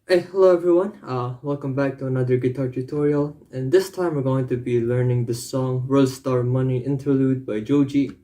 Hey, hello everyone. Welcome back to another guitar tutorial. And this time we're going to be learning the song WORLDSTAR MONEY Interlude by JOJI.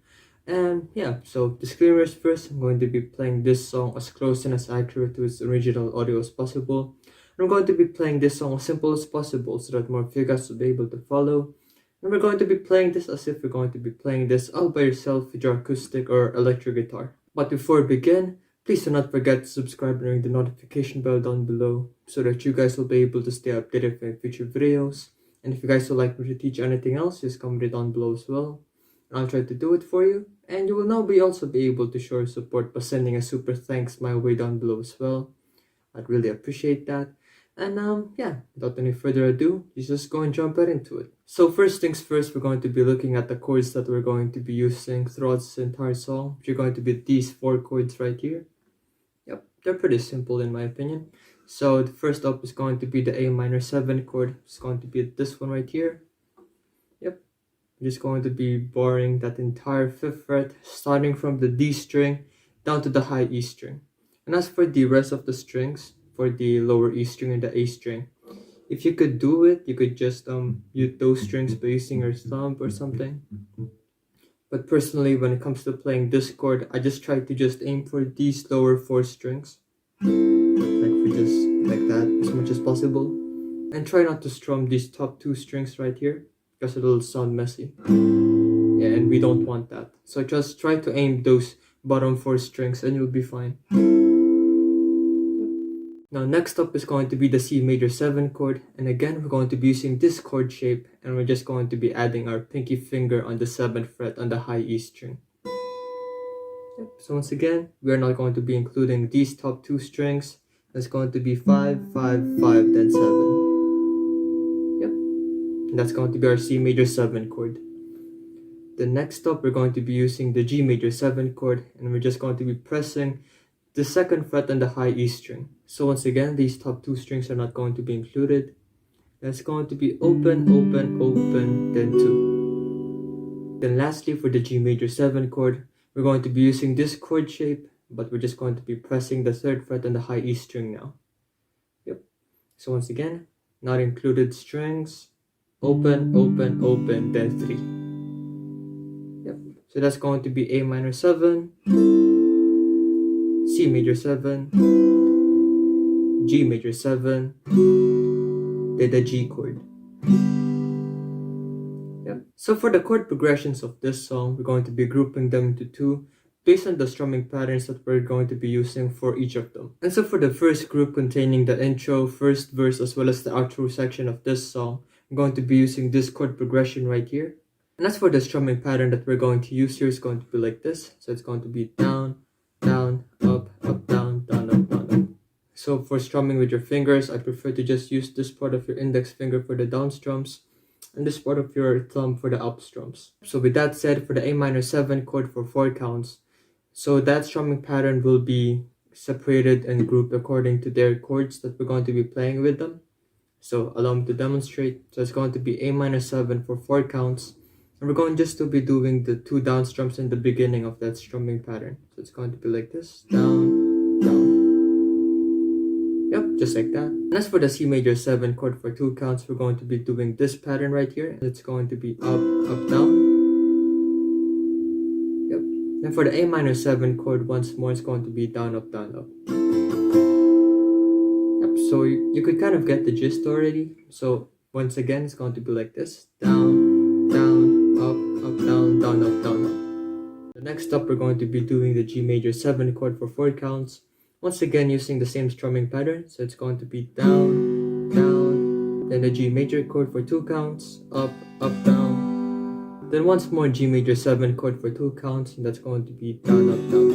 And yeah, so disclaimers first, I'm going to be playing this song as close and as accurate to its original audio as possible. And I'm going to be playing this song as simple as possible so that more of you guys will be able to follow. And we're going to be playing this as if you're going to be playing this all by yourself with your acoustic or electric guitar. But before we begin, please do not forget to subscribe and ring the notification bell down below so that you guys will be able to stay updated with future videos. And if you guys would like me to teach anything else, just comment it down below as well. And I'll try to do it for you. And you will now also be able to show your support by sending a super thanks my way down below as well. I'd really appreciate that. And yeah, without any further ado, you just go and jump right into it. So first things first, we're going to be looking at the chords that we're going to be using throughout this entire song, which are going to be these 4 chords right here. Yep, they're pretty simple in my opinion. So the first up is going to be the A minor 7 chord. It's going to be this one right here. Yep, I'm just going to be borrowing that entire 5th fret, starting from the D string down to the high E string. And as for the rest of the strings, for the lower E string and the A string, if you could do it, you could just mute those strings by using your thumb or something. But personally, when it comes to playing this chord, I just try to just aim for these lower 4 strings, like for just like that, as much as possible, and try not to strum these top 2 strings right here because it'll sound messy. Yeah, and we don't want that. So just try to aim those bottom 4 strings and you'll be fine. Now next up is going to be the C major 7 chord, and again we're going to be using this chord shape, and we're just going to be adding our pinky finger on the 7th fret on the high E string. Yep. So once again, we're not going to be including these top 2 strings. It's going to be 5, 5, 5, then 7. Yep. And that's going to be our C major 7 chord. The next up, we're going to be using the G major 7 chord, and we're just going to be pressing the 2nd fret on the high E string. So once again, these top 2 strings are not going to be included. That's going to be open, open, open, then 2. Then lastly, for the G major 7 chord, we're going to be using this chord shape, but we're just going to be pressing the 3rd fret on the high E string now. Yep. So once again, not included strings, open, open, open, then 3. Yep. So that's going to be A minor 7, C major 7, G major 7, then the G chord. Yep. So for the chord progressions of this song, we're going to be grouping them into 2 based on the strumming patterns that we're going to be using for each of them. And so for the first group containing the intro, first verse, as well as the outro section of this song, I'm going to be using this chord progression right here. And as for the strumming pattern that we're going to use here, it's going to be like this. So it's going to be down, down, up, up, down, down, up, down, up. So for strumming with your fingers, I prefer to just use this part of your index finger for the down strums and this part of your thumb for the up strums. So with that said, for the A minor 7 chord for 4 counts, so that strumming pattern will be separated and grouped according to their chords that we're going to be playing with them. So allow me to demonstrate. So it's going to be A minor 7 for 4 counts. And we're going just to be doing the 2 down strums in the beginning of that strumming pattern. So it's going to be like this, down, down. Yep, just like that. And as for the C major 7 chord for 2 counts, we're going to be doing this pattern right here. It's going to be up, up, down. Yep. And for the A minor 7 chord, once more, it's going to be down, up, down, up. Yep, so you could kind of get the gist already. So once again, it's going to be like this, down, down, up, up, down, down, up, down, up. The next up, we're going to be doing the G major 7 chord for 4 counts. Once again, using the same strumming pattern. So it's going to be down, down, then the G major chord for 2 counts, up, up, down. Then once more G major 7 chord for 2 counts, and that's going to be down, up, down.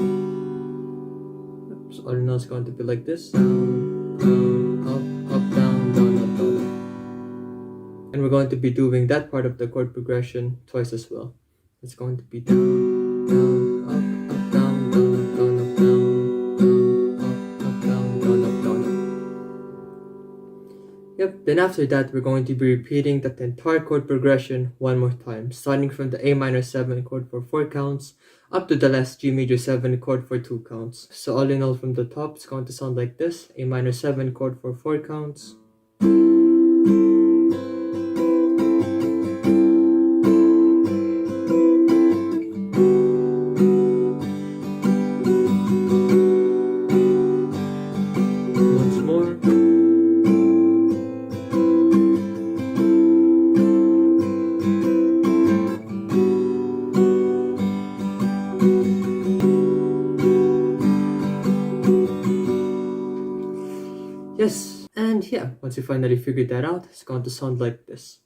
So all in all, it's going to be like this, down, down, up, down, down, up, down, up. And we're going to be doing that part of the chord progression twice as well. It's going to be down, down, up, down, down, down, up, down. Yep, then after that, we're going to be repeating that entire chord progression one more time, starting from the A minor 7 chord for 4 counts, up to the last G major 7 chord for 2 counts. So all in all from the top, it's going to sound like this: A minor 7 chord for 4 counts, once more, yes, and yeah, once you finally figured that out, it's going to sound like this.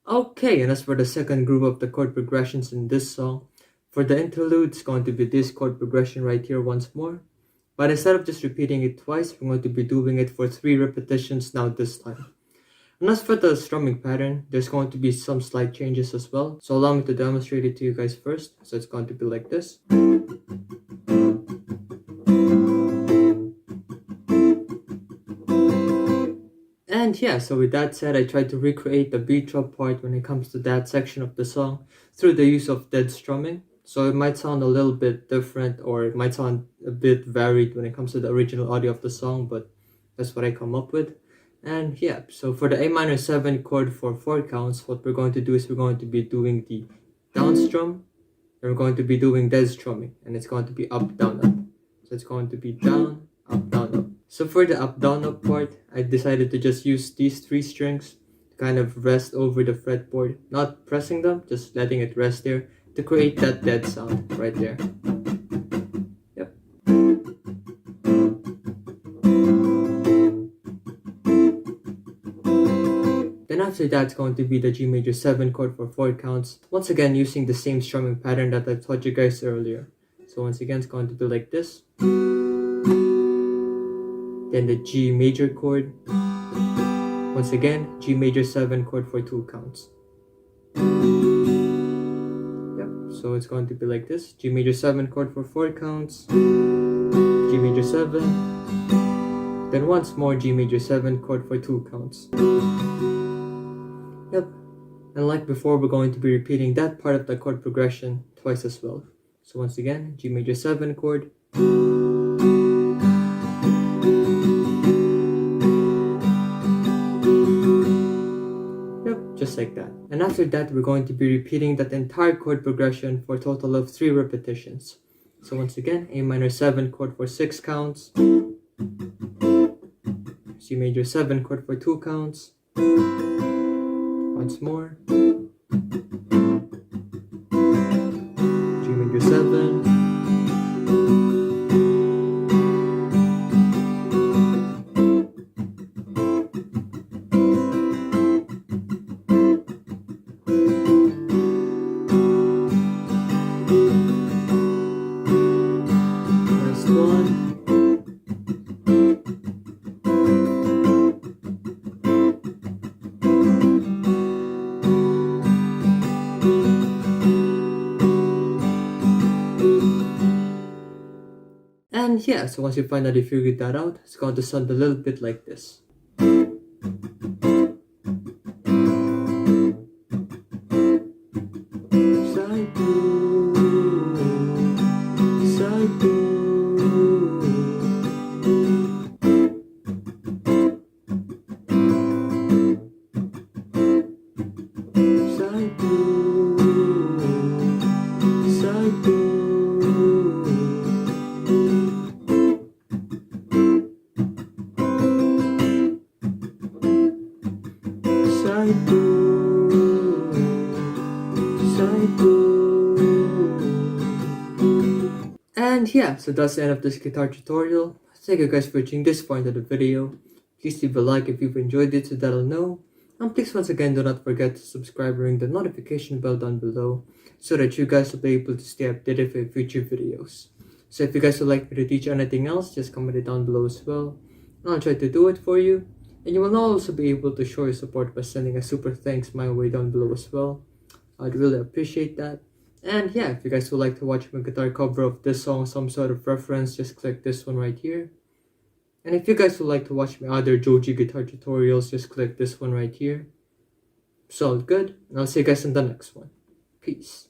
Okay, and as for the second group of the chord progressions in this song, for the interlude, it's going to be this chord progression right here once more. But instead of just repeating it twice, we're going to be doing it for 3 repetitions now this time. And as for the strumming pattern, there's going to be some slight changes as well. So allow me to demonstrate it to you guys first. So it's going to be like this. And yeah, so with that said, I tried to recreate the beat drop part when it comes to that section of the song through the use of dead strumming. So it might sound a little bit different, or it might sound a bit varied when it comes to the original audio of the song, but that's what I come up with. And yeah, so for the A minor 7 chord for 4 counts, what we're going to do is we're going to be doing the down strum, and we're going to be doing dead strumming, and it's going to be up, down, up. So it's going to be down, up, down, up. So for the up, down, up part, I decided to just use these 3 strings to kind of rest over the fretboard, not pressing them, just letting it rest there to create that dead sound right there. Yep. Then after that, it's going to be the G major 7 chord for 4 counts, once again using the same strumming pattern that I taught you guys earlier. So once again, it's going to be like this. Then the G major chord, once again, G major 7 chord for 2 counts. Yep, so it's going to be like this: G major 7 chord for 4 counts, G major 7, then once more G major 7 chord for 2 counts. Yep, and like before, we're going to be repeating that part of the chord progression twice as well. So once again, G major 7 chord, just like that. And after that, we're going to be repeating that entire chord progression for a total of 3 repetitions. So once again, A minor 7 chord for 6 counts, G major 7 chord for 2 counts, once more, G major 7, and yeah, so once you finally figured that out, it's going to sound a little bit like this. Side two, side two. Side two, side two. And yeah, so that's the end of this guitar tutorial. Thank you guys for watching this far into the video. Please leave a like if you've enjoyed it so that I'll know. And please once again do not forget to subscribe, ring the notification bell down below so that you guys will be able to stay updated for future videos. So if you guys would like me to teach anything else, just comment it down below as well. And I'll try to do it for you. And you will also be able to show your support by sending a super thanks my way down below as well. I'd really appreciate that. And yeah, if you guys would like to watch my guitar cover of this song, some sort of reference, just click this one right here. And if you guys would like to watch my other JOJI guitar tutorials, just click this one right here. So good, and I'll see you guys in the next one. Peace.